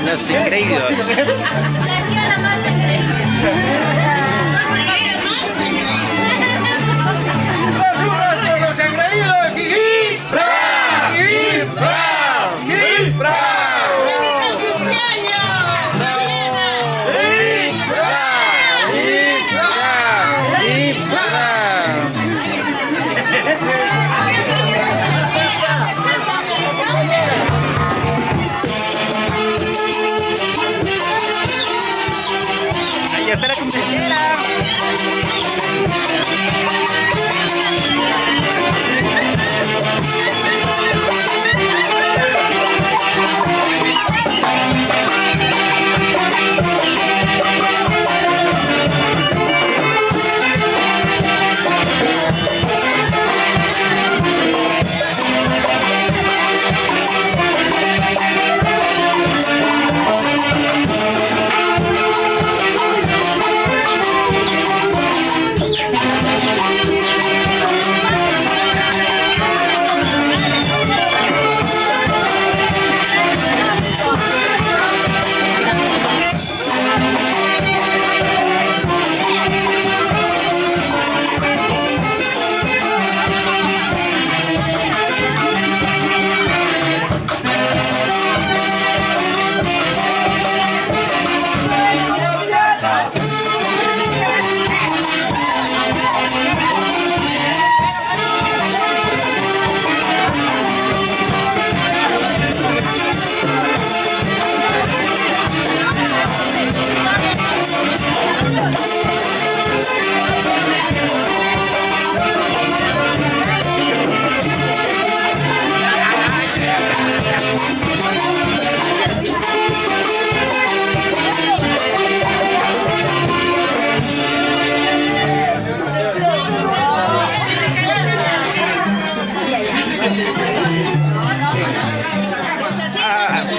Los increíbles. Ahí está la cumpleañera.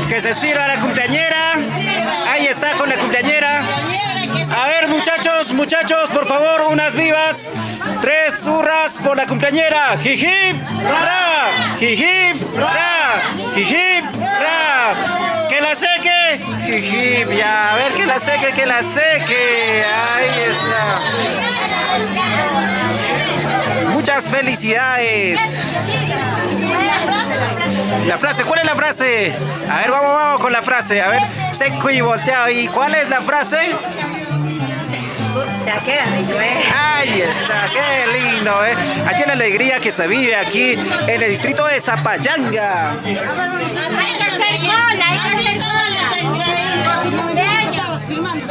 Que se sirva la cumpleañera. Ahí está con la cumpleañera. A ver, muchachos, por favor, unas vivas. 3 hurras por la cumpleañera. Jijip, ra, jijip, ra, jijip, ra. Que la seque. Jijip, ya. A ver, que la seque, que la seque. Ahí está. Muchas felicidades. La frase, ¿cuál es la frase? A ver, vamos con la frase. A ver, seco y volteado. ¿Y cuál es la frase? Puta, qué rico, Ahí está, qué lindo, Aquí la alegría que se vive aquí en el distrito de Zapayanga. Hay que hacer cola, hay que hacer cola. Estabas filmando,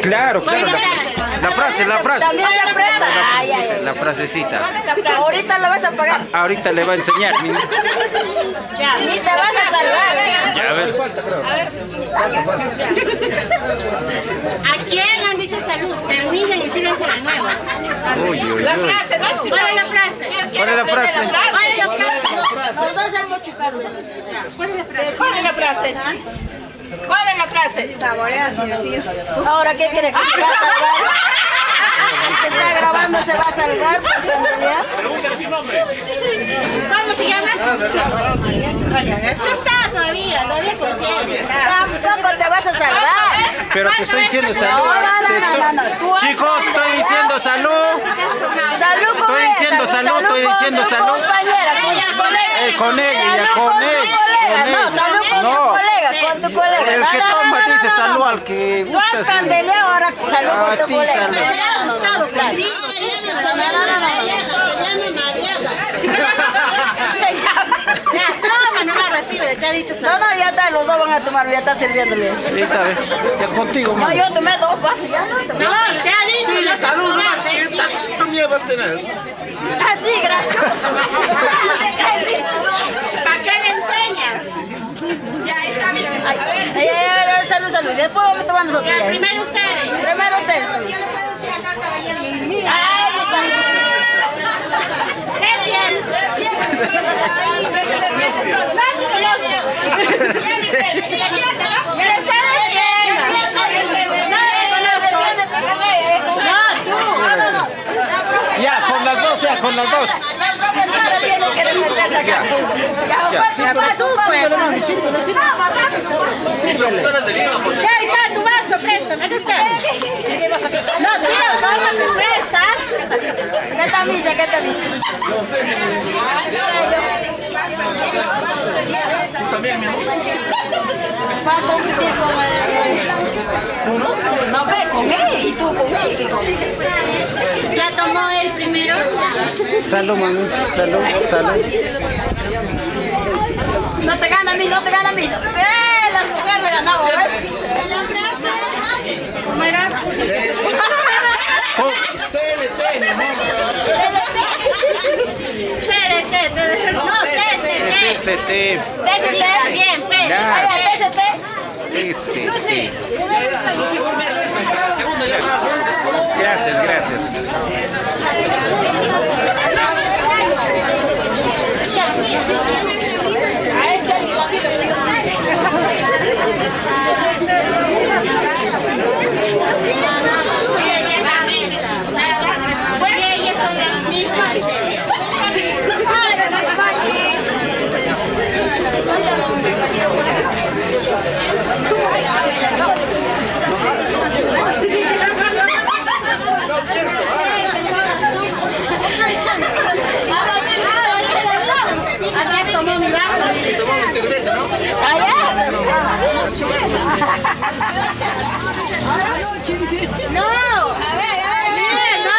Claro, claro. La frase. También se presta. Ay, ay, ay. La frasecita. Ahorita lo vas a pagar. Ahorita le va a enseñar. Ya, ni te vas a salvar. Ya, a ver. ¿A quién han dicho salud? Terminen y sírvanse la nueva. Uy, uy, La uy. frase, ¿no? ¿Cuál es la frase? ¿Cuál es la frase? ¿Cuál es la frase? Nosotros hemos chocado. ¿Cuál es la frase? ¿Cuál es la frase? ¿Cuál es la frase? Saborea sin decir. Ahora, ¿qué quieres que se va a salvar? El que está grabando se va a salvar, porque en realidad... ¿Cómo te llamas? Eso está todavía consciente. Tampoco te vas a salvar. Pero te estoy diciendo salud. No. Chicos, estoy diciendo salud. Salud con Estoy diciendo salud, estoy diciendo con tu salud. compañera, con tu colega. Con ella, Salud con tu él. colega, no, salud con tu colega, con tu colega. El que toma dice salud al que Tú gusta. has candeleado ahora salud A con tu ti, colega. salud. Me ha gustado, claro. Se llama. Ya, toma, no la recibe, te ha dicho salud. No, ya está, los dos van a tomar, ya está sirviéndole. Ahorita, ve, ya contigo, No, mano. yo tomé 2 vasos ya. No, te ha dicho. Dile salud, nomás, ¿qué tú miedo vas a tener? Ah, sí, gracias. ¿Para qué le enseñas? Ya está bien. A ver, salud. Después vamos a tomar nosotros. Ya, primero ustedes. Primero ustedes. Ahí está. Ya, con las dos, ya, con las dos. La profesora tiene que meterse acá. Ya, paso. Ya está, tu vaso, préstame, aquí está. No, tío, toma, te prestas. ¿Qué camisa? También, mi amor. Va a competir con No, ve con él y tú con él. ¿Ya tomó el primero? Salud, mami. Salud. No te gana a mí. Las mujeres me ganamos, ¿ves? ¿Cómo era? TNT, mi amor. TCT. Bien, Claro. TCT. TCT. Gracias. Tomamos cerveza, ¿no? No, a ver, no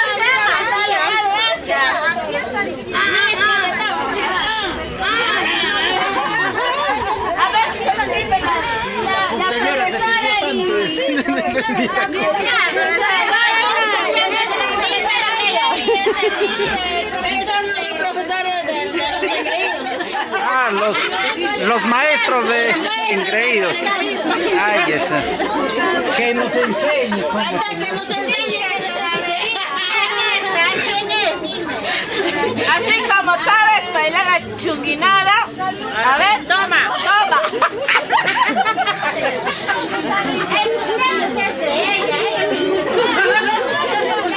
Ah, los maestros de engreídos. Ay, esa. Que nos enseñe. Así como sabes bailar la chunguinada. A ver, toma.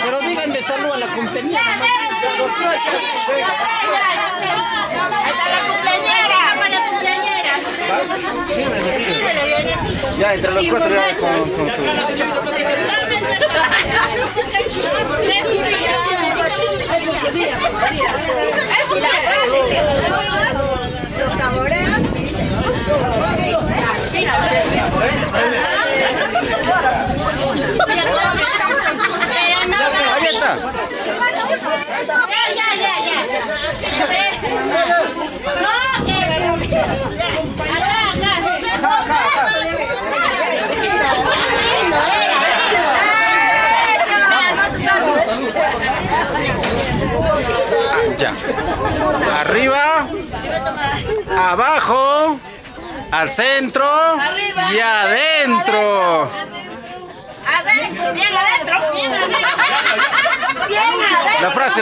Pero díganme salud a la compañera. Ya, entre los cuatro ya con su... Los saboreas y Ahí está. Arriba, abajo, al centro y adentro. Adentro, bien adentro. Bien adentro. Bien adentro. La frase.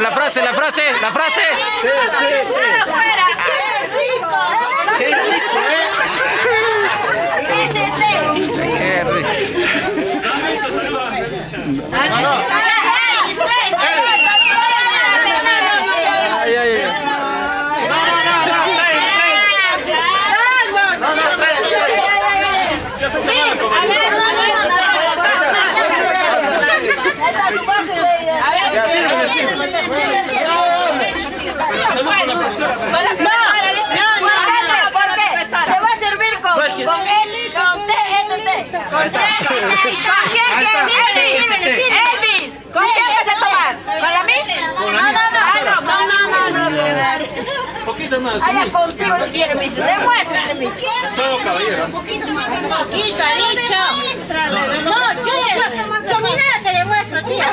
Afuera. ¡Qué rico! Qué rico. Ay, ay, ay. Elvis, ¿con quién vas a tomar? ¿Con la Miss? No. Un poquito más. Allá contigo si quiere, Miss. Demuéstrate, Miss. Todo caballero. Un poquito, ha dicho. No, yo Sominada te demuestro, tía.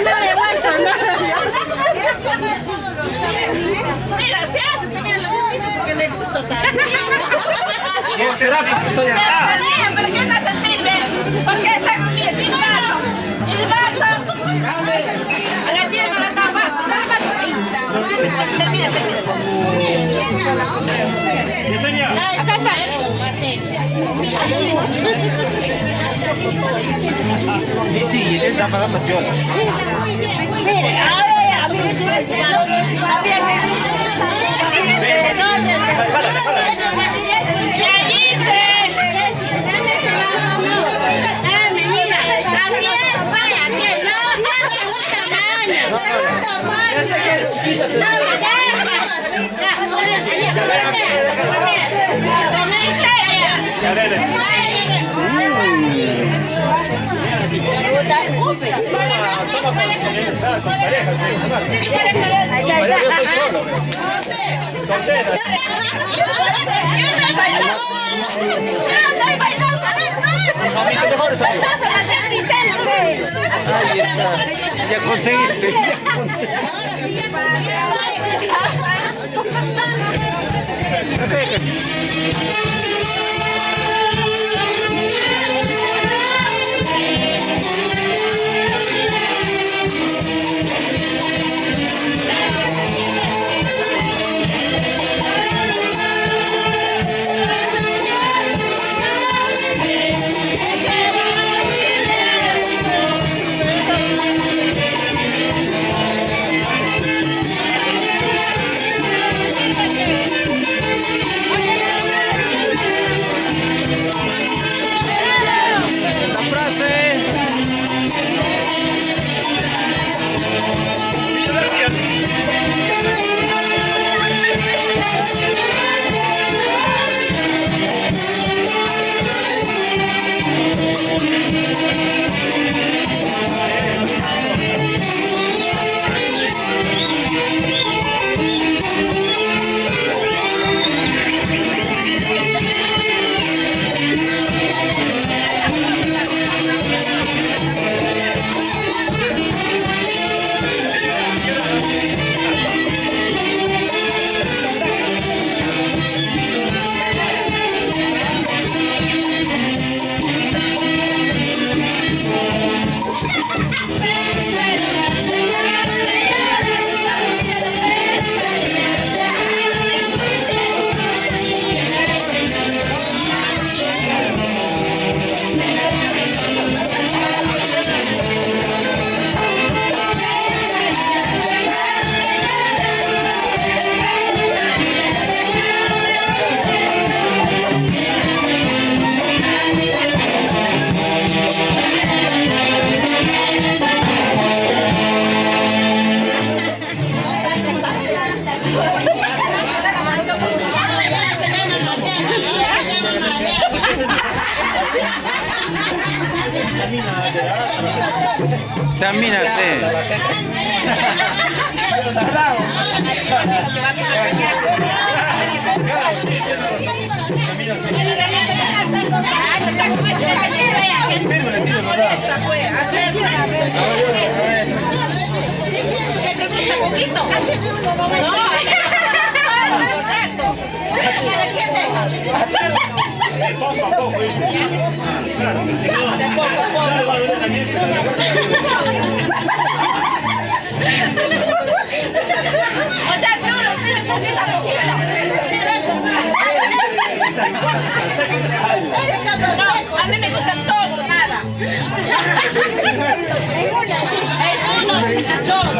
No demuestro, no. Mira, se hace también lo difícil porque le gusta tanto. ¿Qué será? Porque estoy acá. ¿Pero qué no se sirve? Porque está sin vaso. El vaso. Ahora tiene la tapa. Acá está. Sí, se está pagando piola. Mire, ahora a mí me sirve. Yo soy solo. Soltera. A mis mejores amigos. Ahí está. Ya conseguiste. Vitamina C. ¿Que te gusta poquito? No. ¿Para quién tenga? Poco a poco, dice. Claro, de poco a poco. No le va a doler la mente. O sea, no, lo sirve poquito a poquito. No, a mí me gusta todo, nada. Todo.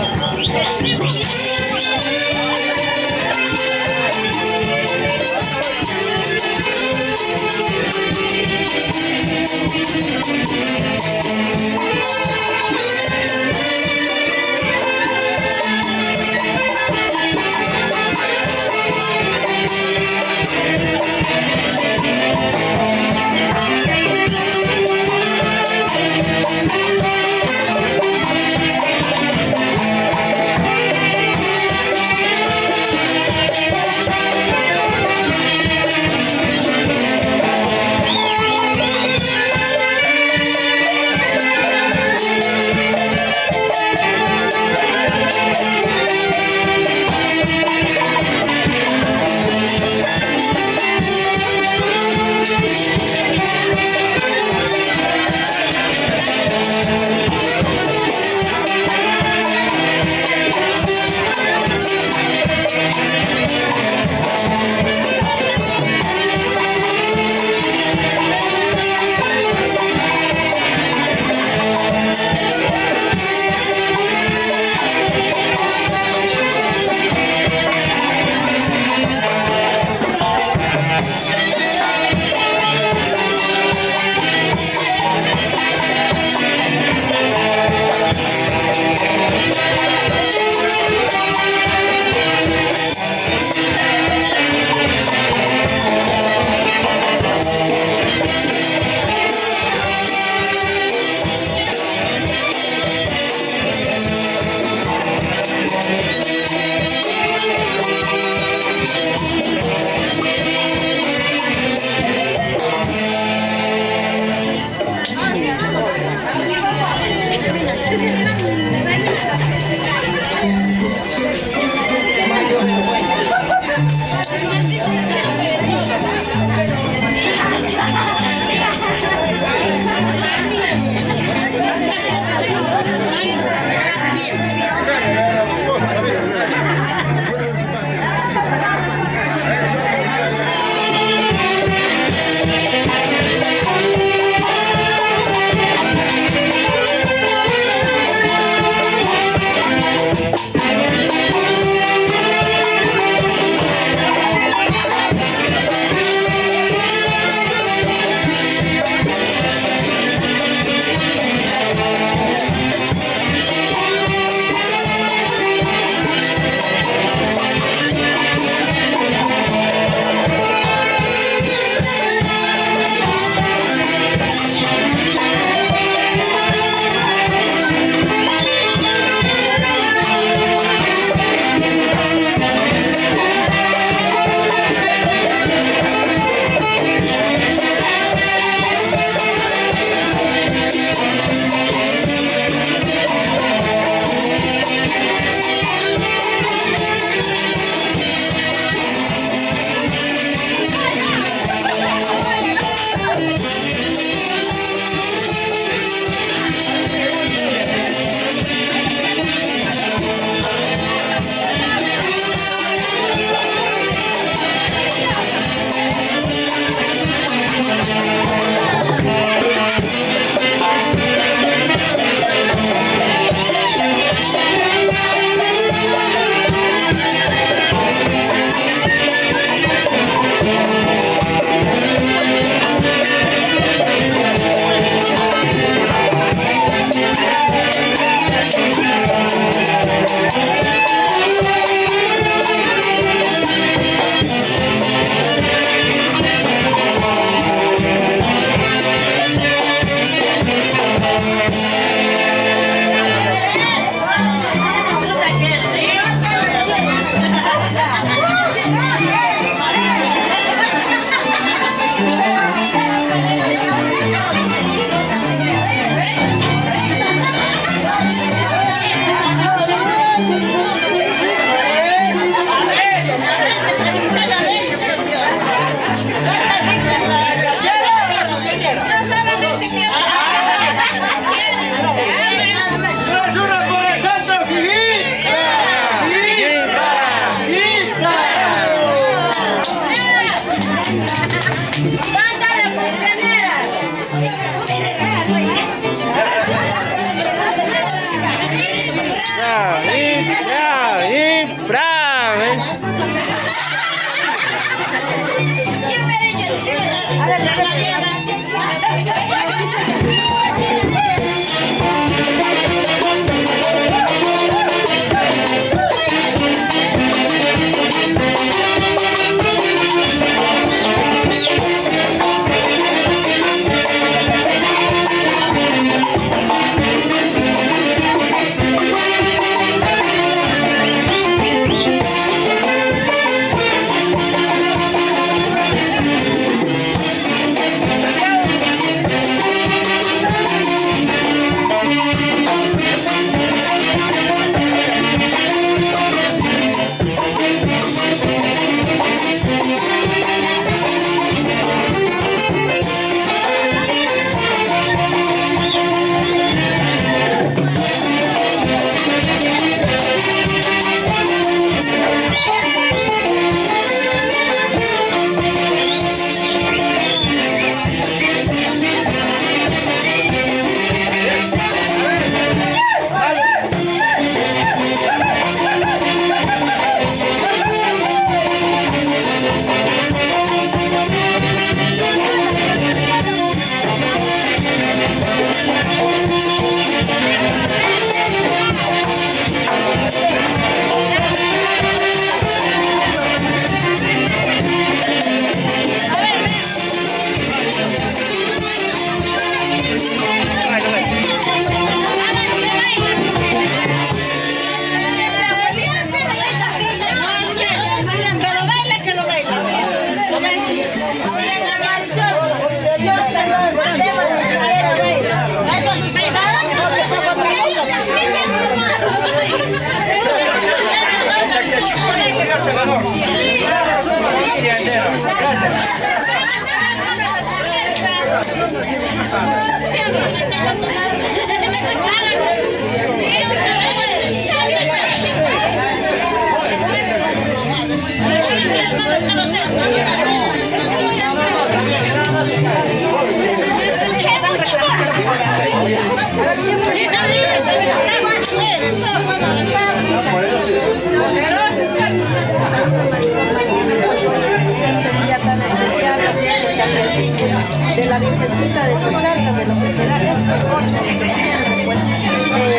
De la Virgencita de Cochalcas, de lo que será este 8 de septiembre, pues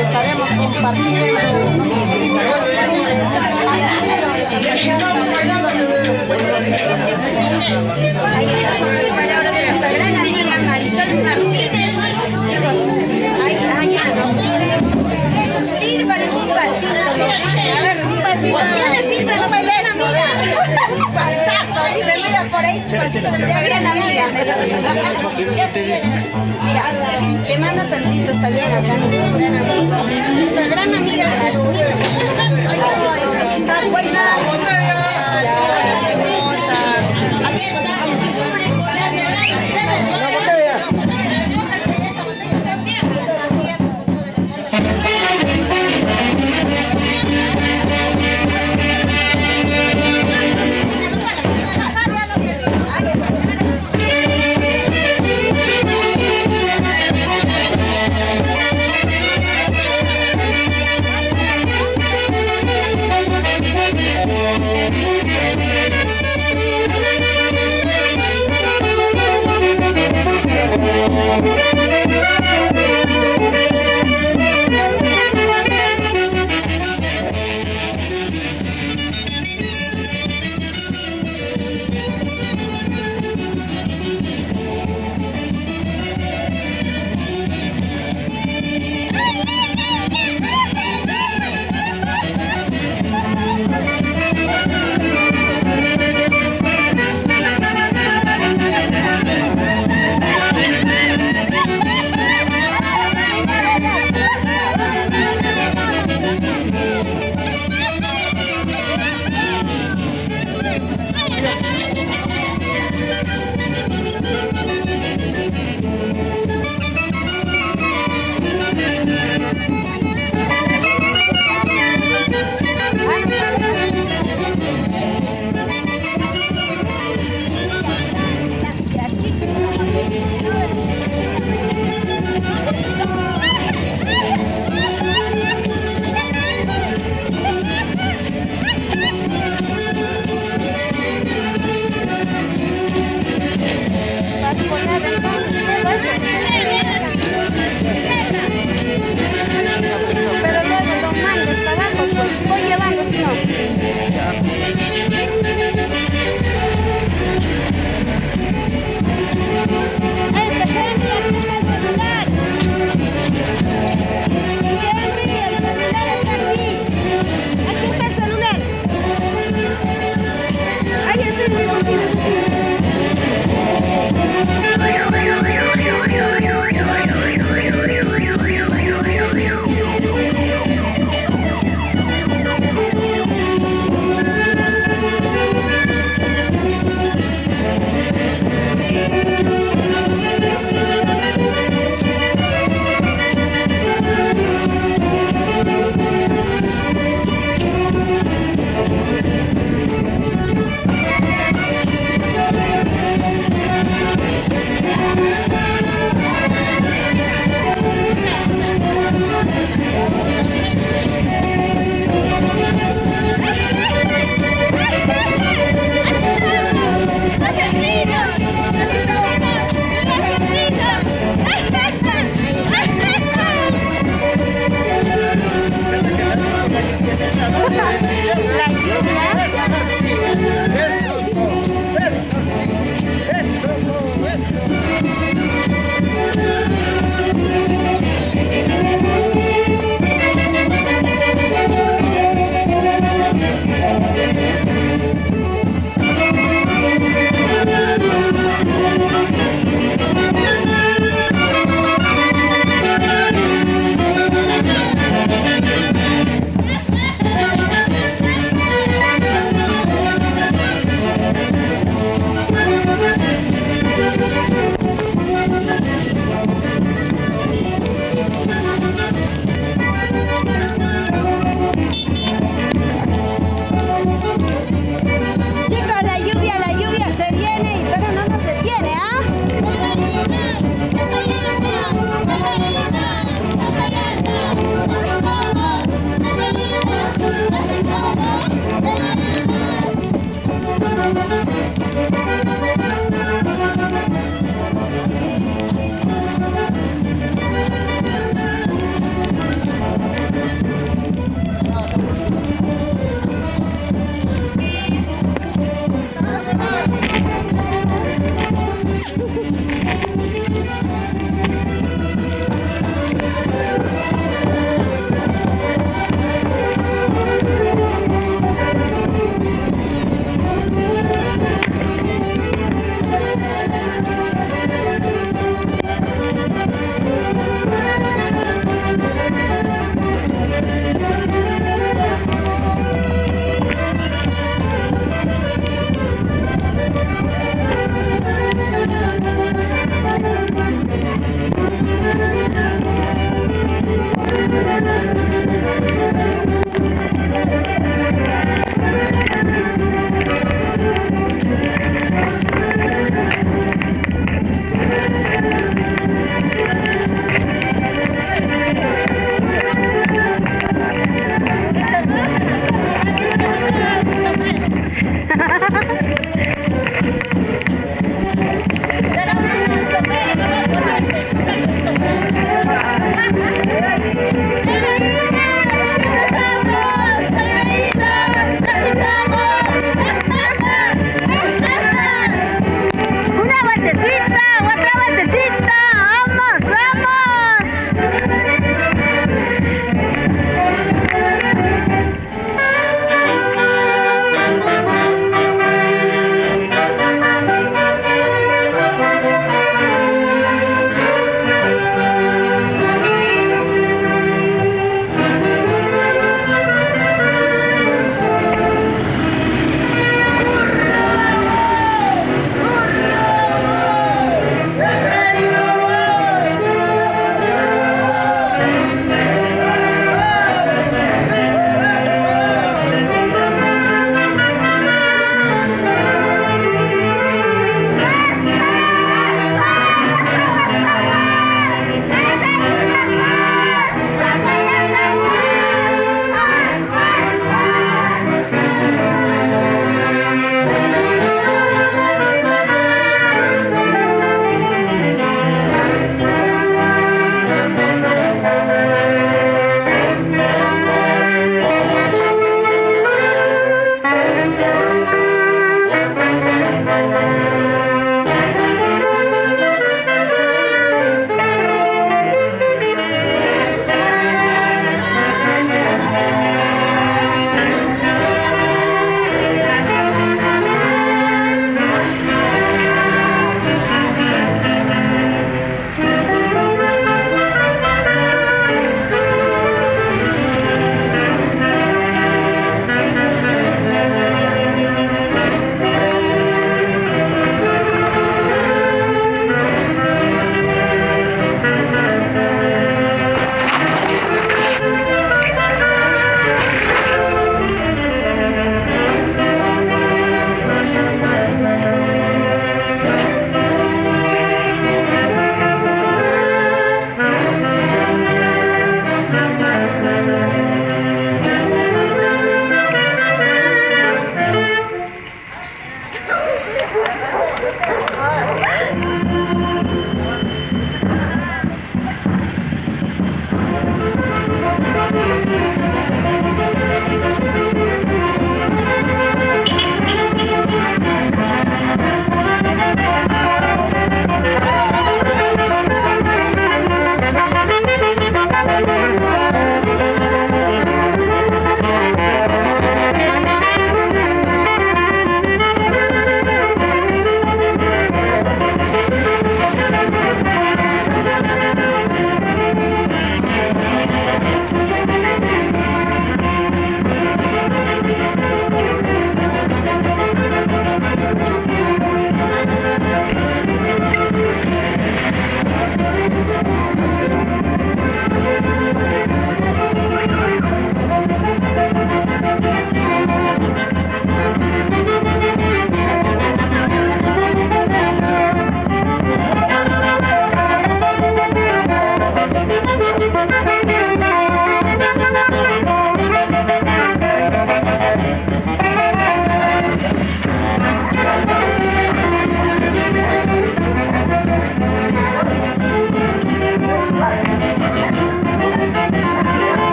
estaremos compartiendo ahí está sobre las palabras de nuestra gran amiga Marisol Martínez. Chicos, ahí sírvale un vasito, a ver, un vasito. ¿Qué necesita nuestra gran amiga? Un pasazo, dice, mira, por ahí su vasito de nuestra gran amiga. Mira, que manda saluditos también acá nuestro gran amigo, nuestra gran amiga Jasmine. Ay, buena.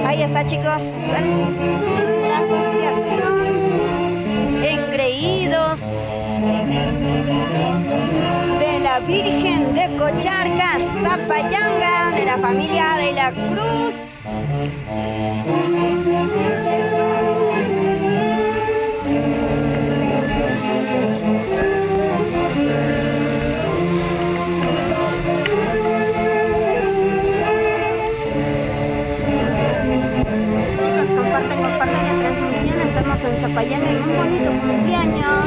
Ahí está, chicos, la asociación Engreídos de la Virgen de Cocharca, Zapayanga, de la familia de la Cruz. Comparten la transmisión, estamos en Zapayanga y un bonito cumpleaños.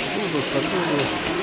Saludos, saludos.